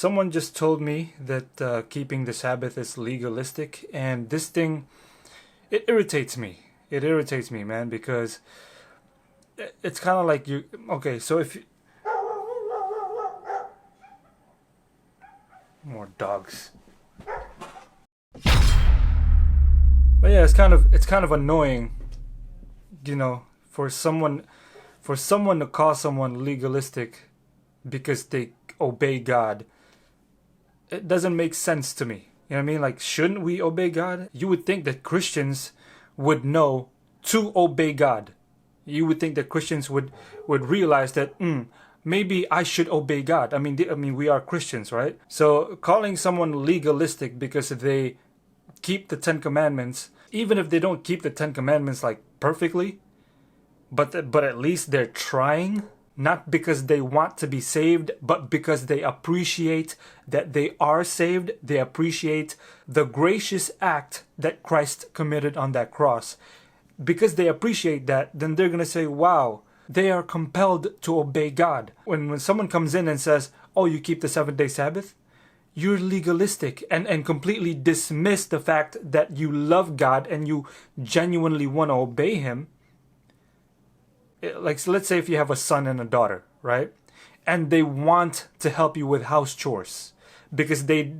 Someone just told me that keeping the Sabbath is legalistic, and this thing, it irritates me. It irritates me, man, because it's kind of like you. Okay, so if you, more dogs. But yeah, it's kind of annoying, you know, for someone to call someone legalistic because they obey God. It doesn't make sense to me. You know what I mean? Like, shouldn't we obey God? You would think that Christians would know to obey God. You would think that Christians would realize that maybe I should obey God. I mean, we are Christians, right? So calling someone legalistic because they keep the Ten Commandments, even if they don't keep the Ten Commandments like perfectly, but at least they're trying. Not because they want to be saved, but because they appreciate that they are saved. They appreciate the gracious act that Christ committed on that cross. Because they appreciate that, then they're going to say, wow, they are compelled to obey God. When someone comes in and says, oh, you keep the 7-day Sabbath, you're legalistic and completely dismiss the fact that you love God and you genuinely want to obey Him. Like, so let's say if you have a son and a daughter, right? And they want to help you with house chores because they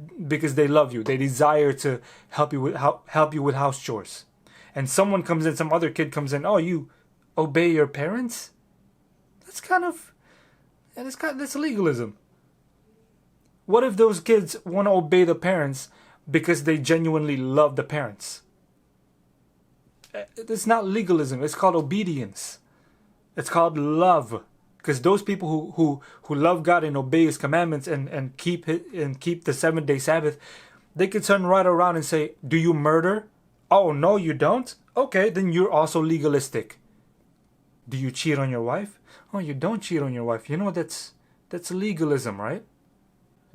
love you. They desire to help you with house chores. And someone comes in, some other kid comes in, oh, you obey your parents? That's legalism. What if those kids want to obey the parents because they genuinely love the parents? It's not legalism. It's called obedience. It's called love, because those people who love God and obey His commandments and keep the 7-day Sabbath, they could turn right around and say, "Do you murder? Oh no, you don't. Okay, then you're also legalistic. Do you cheat on your wife? Oh, you don't cheat on your wife. You know that's legalism, right?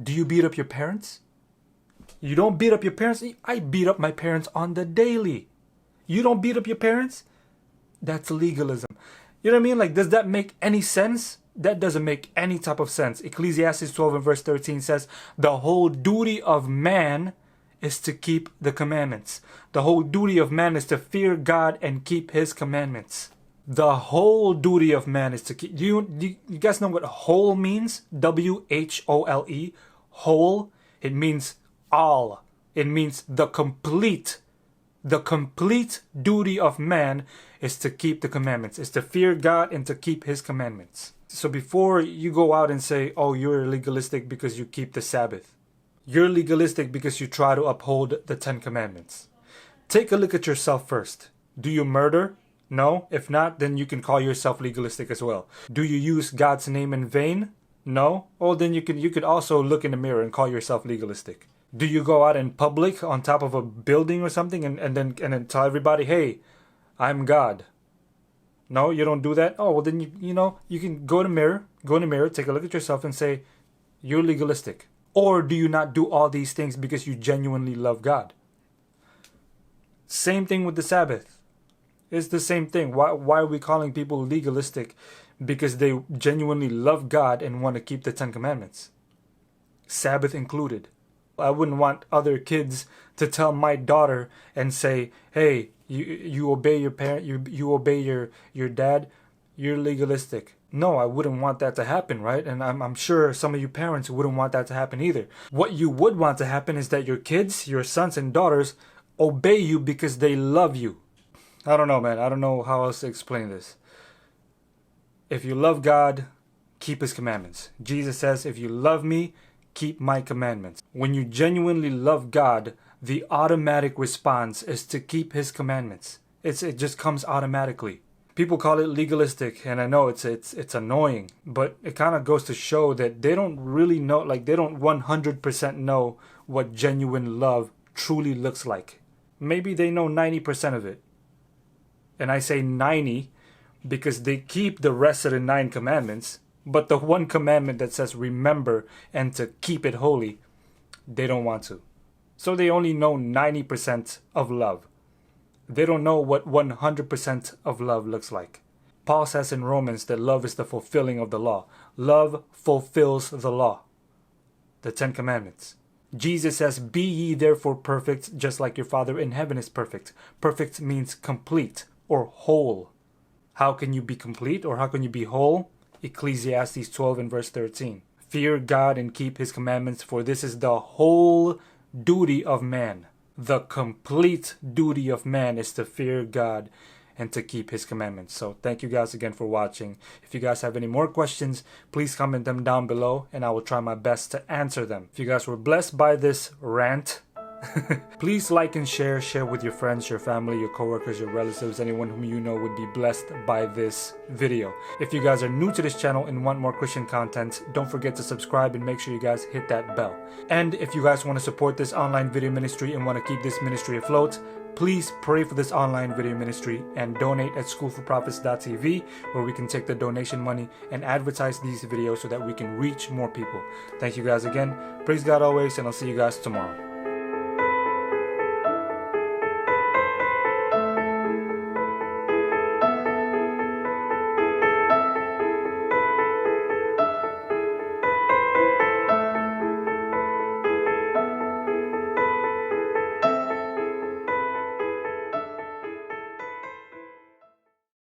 Do you beat up your parents? You don't beat up your parents. I beat up my parents on the daily. You don't beat up your parents? That's legalism." You know what I mean? Like, does that make any sense? That doesn't make any type of sense. Ecclesiastes 12 and verse 13 says, the whole duty of man is to keep the commandments. The whole duty of man is to fear God and keep His commandments. The whole duty of man is to keep... Do you guys know what whole means? W-H-O-L-E. Whole. It means all. It means the complete. The complete duty of man is to keep the commandments, is to fear God and to keep His commandments. So before you go out and say, oh, you're legalistic because you keep the Sabbath, you're legalistic because you try to uphold the 10 Commandments. Take a look at yourself first. Do you murder? No. If not, then you can call yourself legalistic as well. Do you use God's name in vain? No. Oh, then you could also look in the mirror and call yourself legalistic. Do you go out in public on top of a building or something and then tell everybody, hey, I'm God? No, you don't do that? Oh, well then you can go in the mirror, take a look at yourself and say, you're legalistic. Or do you not do all these things because you genuinely love God? Same thing with the Sabbath. It's the same thing. Why are we calling people legalistic? Because they genuinely love God and want to keep the 10 Commandments. Sabbath included. I wouldn't want other kids to tell my daughter and say, hey, you obey your parent, you obey your dad, you're legalistic. No, I wouldn't want that to happen, right? And I'm sure some of you parents wouldn't want that to happen either. What you would want to happen is that your kids, your sons and daughters, obey you because they love you. I don't know, man. I don't know how else to explain this. If you love God, keep His commandments. Jesus says, if you love me, keep my commandments. When you genuinely love God, the automatic response is to keep His commandments. It just comes automatically. People call it legalistic, and I know it's annoying, but it kind of goes to show that they don't really know, like they don't 100% know what genuine love truly looks like. Maybe they know 90% of it. And I say 90 because they keep the rest of the 9 commandments, but the one commandment that says remember and to keep it holy, they don't want to. So they only know 90% of love. They don't know what 100% of love looks like. Paul says in Romans that love is the fulfilling of the law. Love fulfills the law. The 10 Commandments. Jesus says, "Be ye therefore perfect, just like your Father in heaven is perfect." Perfect means complete or whole. How can you be complete or how can you be whole? Ecclesiastes 12 and verse 13. Fear God and keep his commandments, for this is the whole duty of man. The complete duty of man is to fear God and to keep his commandments. So thank you guys again for watching. If you guys have any more questions, please comment them down below and I will try my best to answer them. If you guys were blessed by this rant, please like and share with your friends, your family, your coworkers, your relatives, anyone whom you know would be blessed by this video. If you guys are new to this channel and want more Christian content, don't forget to subscribe and make sure you guys hit that bell. And if you guys want to support this online video ministry and want to keep this ministry afloat, please pray for this online video ministry and donate at schoolforprophets.tv, where we can take the donation money and advertise these videos so that we can reach more people. Thank you guys again. Praise God always, and I'll see you guys tomorrow.